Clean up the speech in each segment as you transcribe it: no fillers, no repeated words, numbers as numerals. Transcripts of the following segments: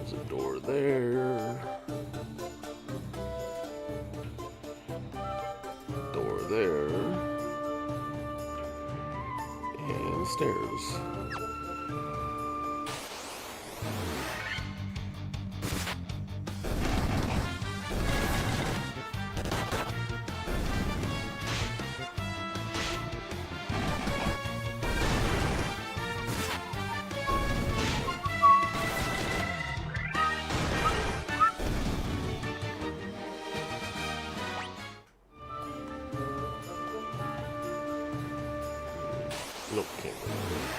There's a door there. Door there. And stairs. Nope, can't go there.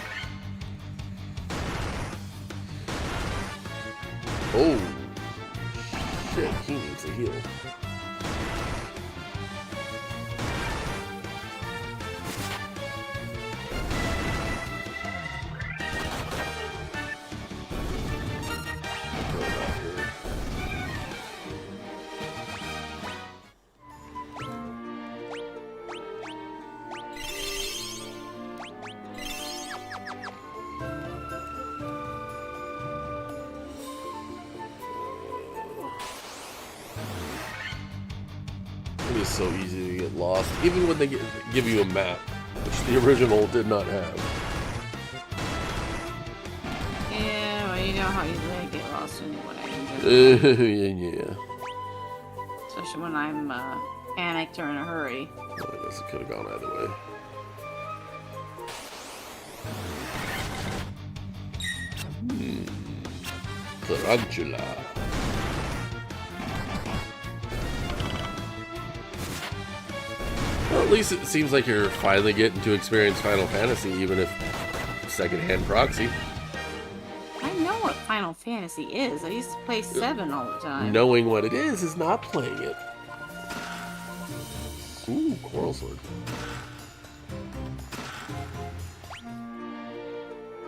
Oh, shit, he needs a heal. It is so easy to get lost, even when they give you a map, which the original did not have. Yeah, well, you know how easily I get lost anyway. Yeah. Especially when I'm panicked or in a hurry. Well, I guess it could have gone either way. Tarantula. Well, at least it seems like you're finally getting to experience Final Fantasy, even if secondhand proxy. I know what Final Fantasy is. I used to play 7 all the time. Knowing what it is not playing it. Ooh, Coral Sword.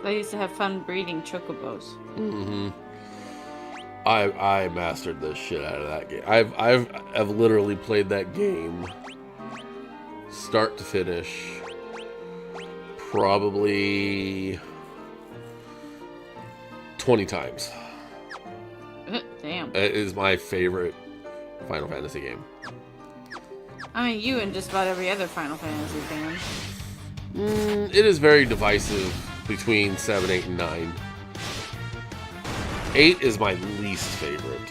I used to have fun breeding chocobos. Mm-hmm. I mastered the shit out of that game. I've literally played that game start to finish probably 20 times. Damn. It is my favorite Final Fantasy game. I mean, you and just about every other Final Fantasy fan. It is very divisive between 7, 8, and 9. 8 is my least favorite.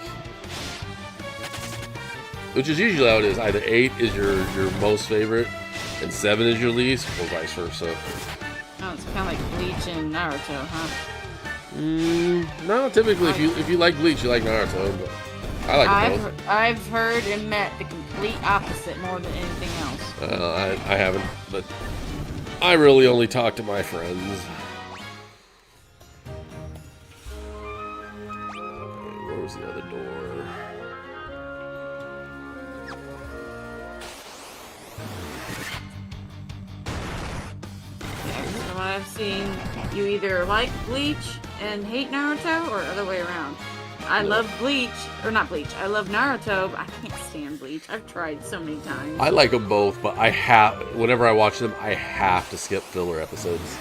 Which is usually how it is. Either 8 is your most favorite, and 7 is your least, or vice versa. Oh, it's kind of like Bleach and Naruto, huh? No, typically, if you like Bleach, you like Naruto, but I like them both. I've heard and met the complete opposite more than anything else. I haven't, but I really only talk to my friends. Where was the other door? Yeah, from what I've seen, you either like Bleach and hate Naruto, or other way around. I love Bleach, or not Bleach, I love Naruto, but I can't stand Bleach. I've tried so many times. I like them both, but whenever I watch them, I have to skip filler episodes.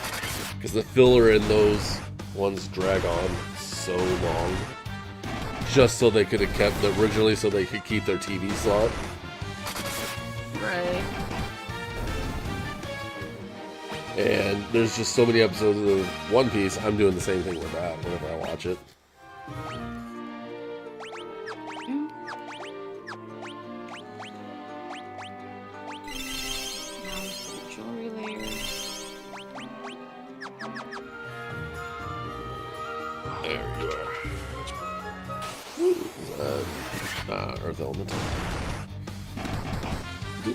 Because the filler in those ones drag on so long. Just so they could have kept originally, so they could keep their TV slot. Right. And there's just so many episodes of One Piece, I'm doing the same thing with that whenever I watch it. Jewelry layers. There you are. Is that Earth Elemental? Be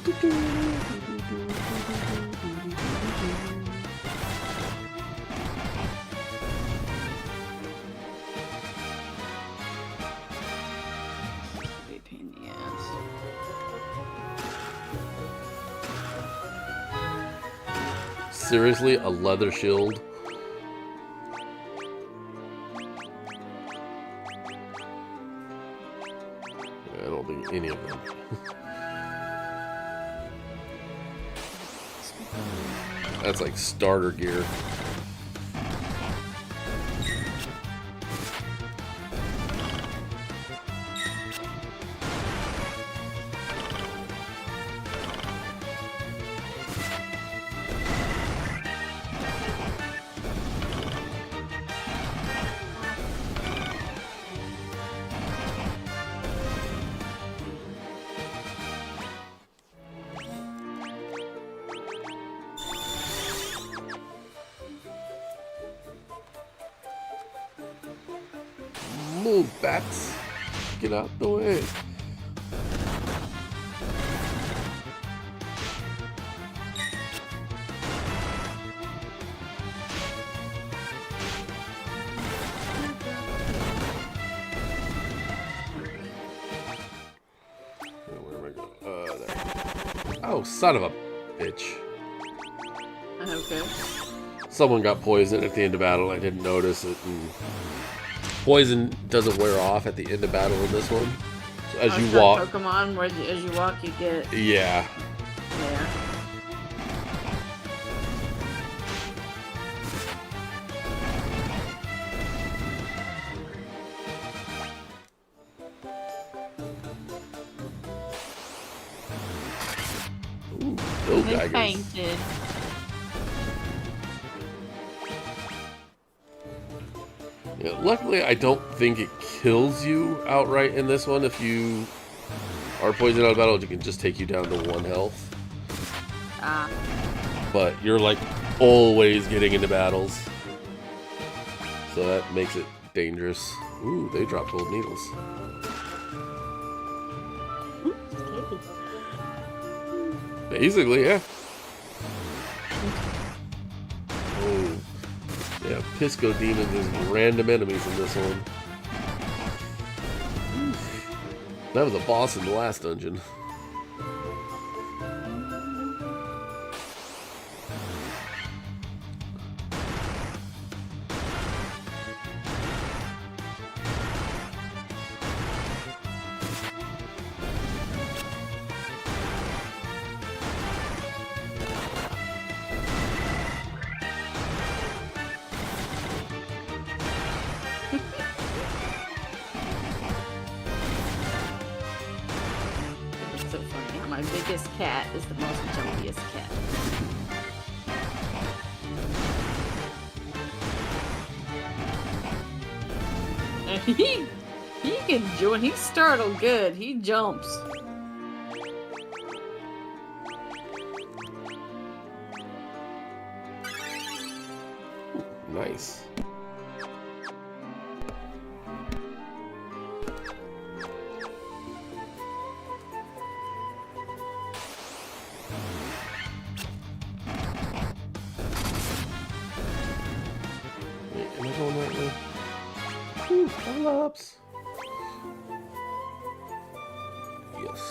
a pain in the ass. Seriously, a leather shield? I don't think any of them. That's like starter gear. Move, bats. Get out the way. Where am I going? There. Oh, son of a bitch. Okay. Someone got poisoned at the end of battle. I didn't notice it. And poison doesn't wear off at the end of battle in this one. So as you walk, Pokemon, where as you walk, you get. Yeah. Yeah. Ooh, no They daggers. fainted. Yeah, luckily, I don't think it kills you outright in this one. If you are poisoned out of battle, it can just take you down to 1 health. Ah. But you're like always getting into battles, so that makes it dangerous. Ooh, they drop gold needles. Basically, yeah. Oh, yeah. Pisco demons is random enemies in this one. That was a boss in the last dungeon. It's so funny how my biggest cat is the most jumpiest cat. And he can when he's startled good, he jumps. Nice. Wait, am I going right way? Whew, level-ups. Yes.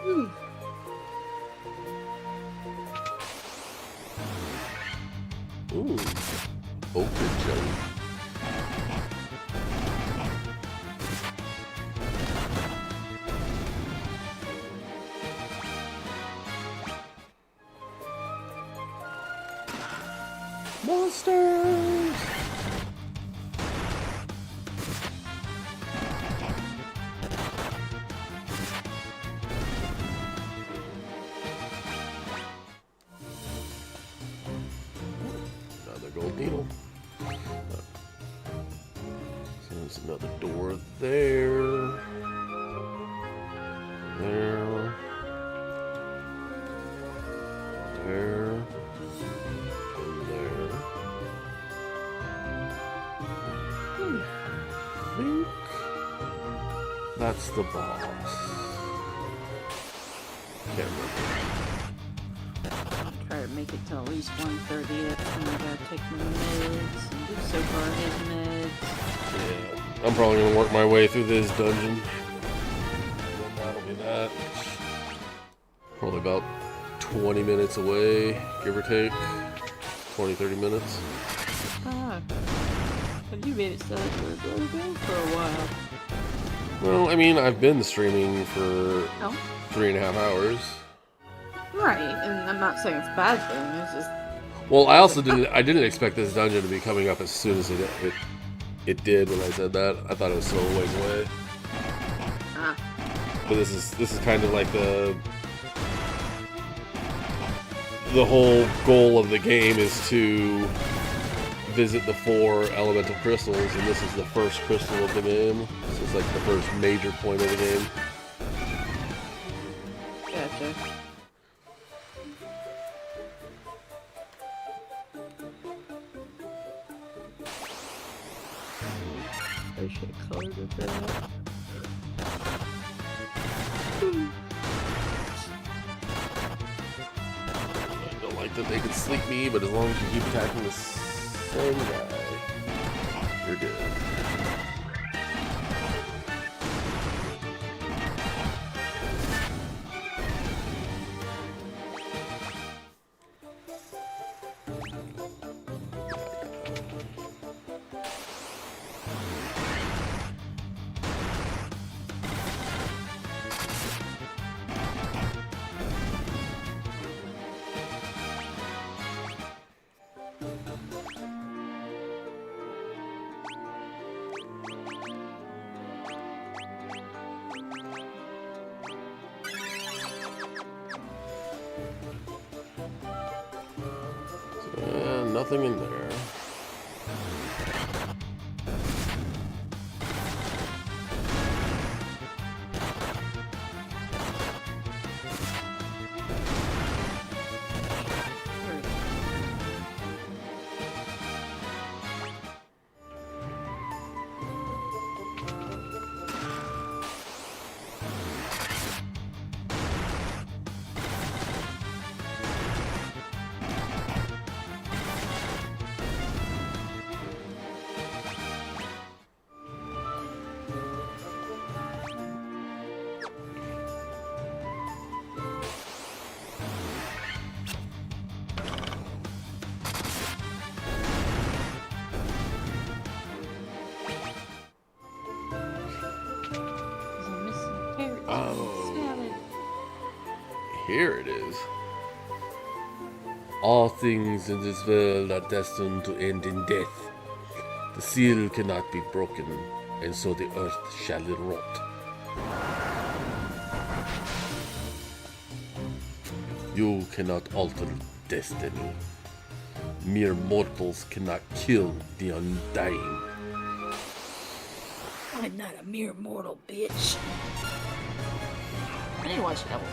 Whew. Ooh. Ochre jelly. Monsters! Another gold needle. So there's another door there. There. There. And there. I think that's the boss. Can't remember. I'll try to make it till at least 1:30th, and I gotta take my meds and do so far his meds. Yeah, I'm probably gonna work my way through this dungeon. And that'll be that. Probably about 20 minutes away, give or take. 20-30 minutes. Ah. But you made it sound like we were going to go for a while. Well, I mean, I've been streaming for Oh. 3.5 hours. Right, and I'm not saying it's a bad thing, it's just... Well, I also didn't expect this dungeon to be coming up as soon as it did when I said that. I thought it was still a ways away. Ah. But this is kind of like the whole goal of the game is to visit the 4 elemental crystals, and this is the first crystal of the game. So it's like the first major point of the game. Gotcha. I should have colored it that. I don't like that they can sleep me, but as long as you keep attacking the same guy, you're good. Nothing in there. Here it is. All things in this world are destined to end in death. The seal cannot be broken, and so the earth shall rot. You cannot alter destiny. Mere mortals cannot kill the undying. I'm not a mere mortal, bitch. I need to watch Devil.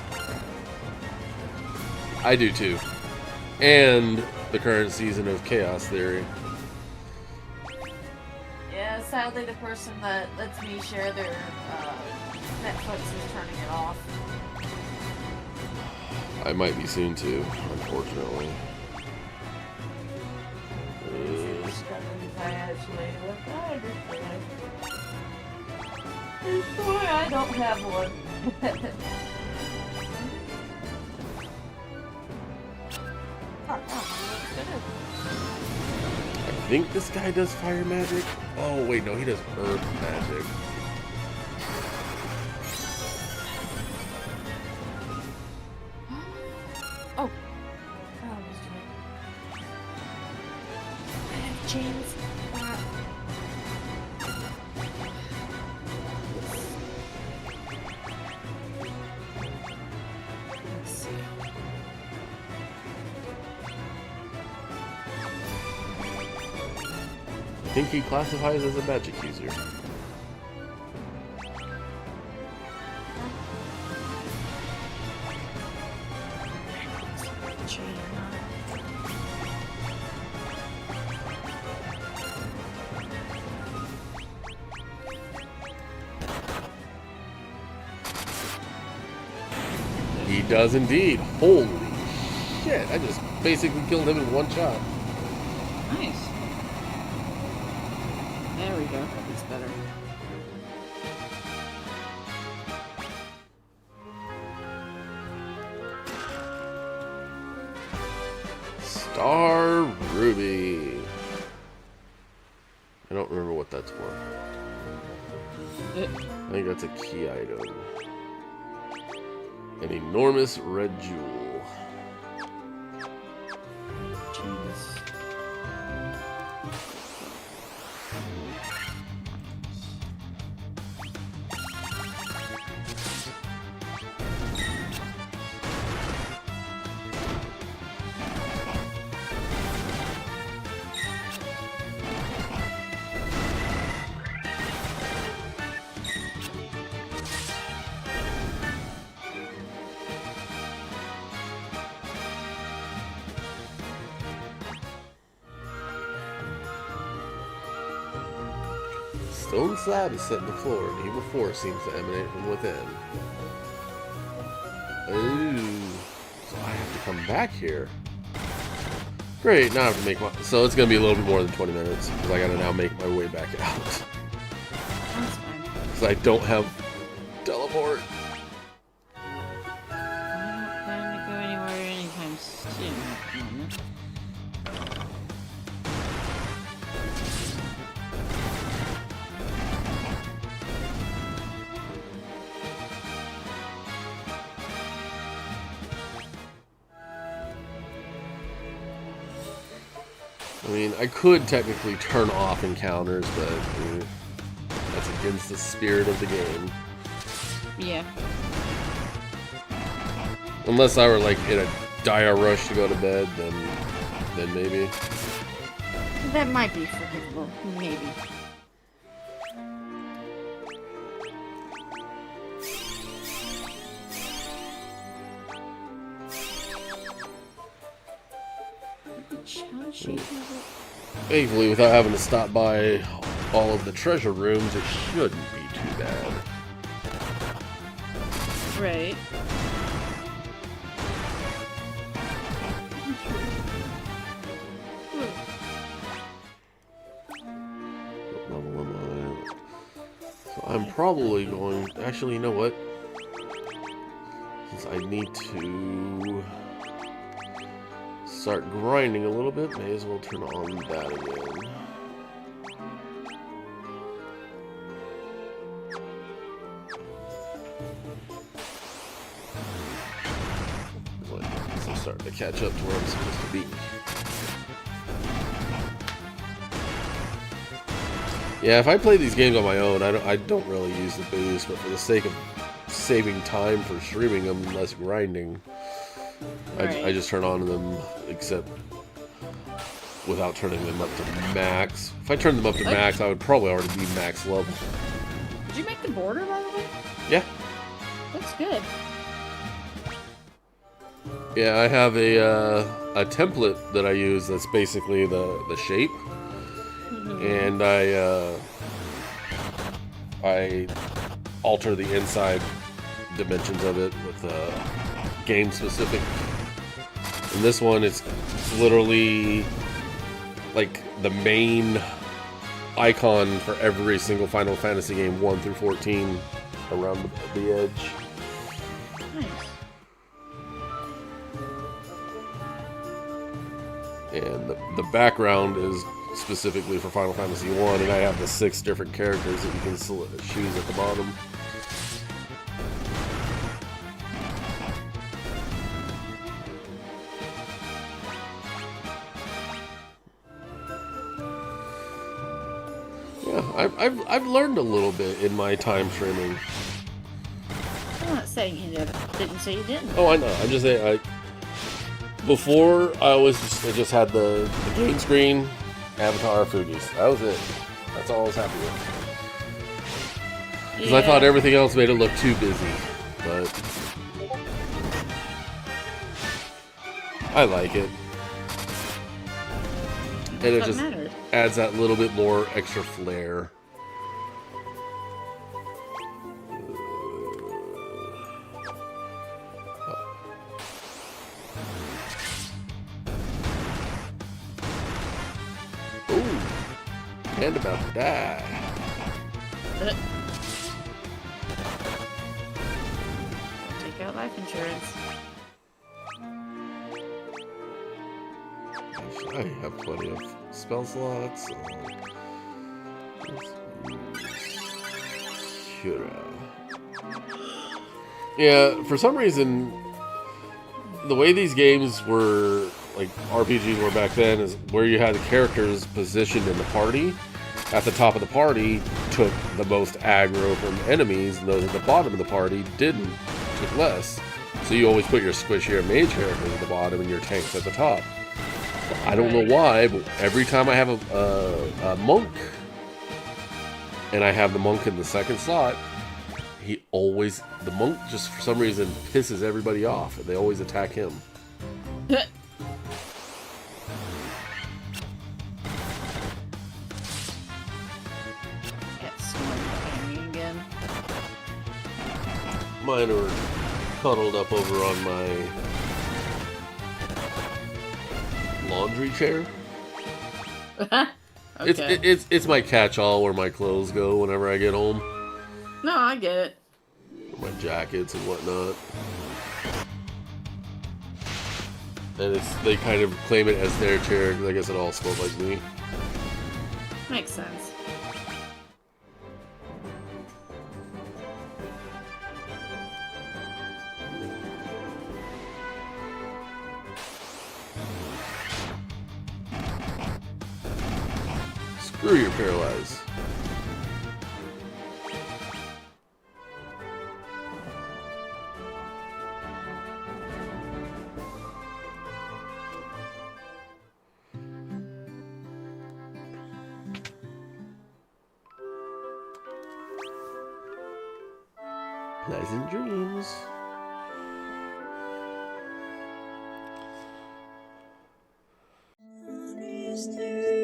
I do too. And the current season of Chaos Theory. Yeah, sadly the person that lets me share their Netflix is turning it off. I might be soon too, unfortunately. Boy, I don't have one. I think this guy does fire magic. Oh wait, no, he does earth magic. Oh. I have chains. I think he classifies as a magic user. He does indeed. Holy shit, I just basically killed him in one shot. Nice. There we go. That's better. Star Ruby. I don't remember what that's for. I think that's a key item. An enormous red jewel. Jeez. Stone slab is set in the floor, and evil force seems to emanate from within. Ooh. So I have to come back here. Great, now I have to make my... So it's going to be a little bit more than 20 minutes, because I got to now make my way back out. That's fine. Because I don't have teleport. I don't plan to go anywhere anytime soon at the moment. I mean, I could technically turn off encounters, but that's against the spirit of the game. Yeah. Unless I were like in a dire rush to go to bed, then maybe. That might be forgivable. Maybe. Thankfully, without having to stop by all of the treasure rooms, it shouldn't be too bad. Right. What level am I? So I'm probably going... Actually, you know what? Since I need to start grinding a little bit, may as well turn on that again. I'm starting to catch up to where I'm supposed to be. Yeah, if I play these games on my own, I don't really use the boost, but for the sake of saving time for streaming them, less grinding, I just turn on them, except without turning them up to max. If I turned them up to max, I would probably already be max level. Did you make the border, by the way? Yeah. Looks good. Yeah, I have a template that I use that's basically the shape. And I alter the inside dimensions of it with game specific. And this one is literally like the main icon for every single Final Fantasy game 1 through 14 around the edge. Nice. And the background is specifically for Final Fantasy 1, and I have the 6 different characters that you can choose at the bottom. Yeah, I've learned a little bit in my time streaming. I'm not saying you didn't say you didn't. Oh, I know. I'm just saying, before I just had the game screen, Avatar, Fuji's. That was it. That's all I was happy with. Because I thought everything else made it look too busy, but I like it. And it just adds that little bit more extra flair. Ooh, and about to die. Take out life insurance. I have plenty of spell slots. Yeah, for some reason, the way these games were, like RPGs were back then, is where you had the characters positioned in the party. At the top of the party took the most aggro from enemies, and those at the bottom of the party took less. So you always put your squishier mage characters at the bottom and your tanks at the top. I don't know why, but every time I have a monk, and I have the monk in the second slot, the monk just for some reason pisses everybody off, and they always attack him. Yeah, Mine are cuddled up over on my laundry chair. Okay. It's my catch-all where my clothes go whenever I get home. No, I get it. My jackets and whatnot. And they kind of claim it as their chair because I guess it all smells like me. Makes sense. Screw your paralyze. Pleasant dreams. Mystery.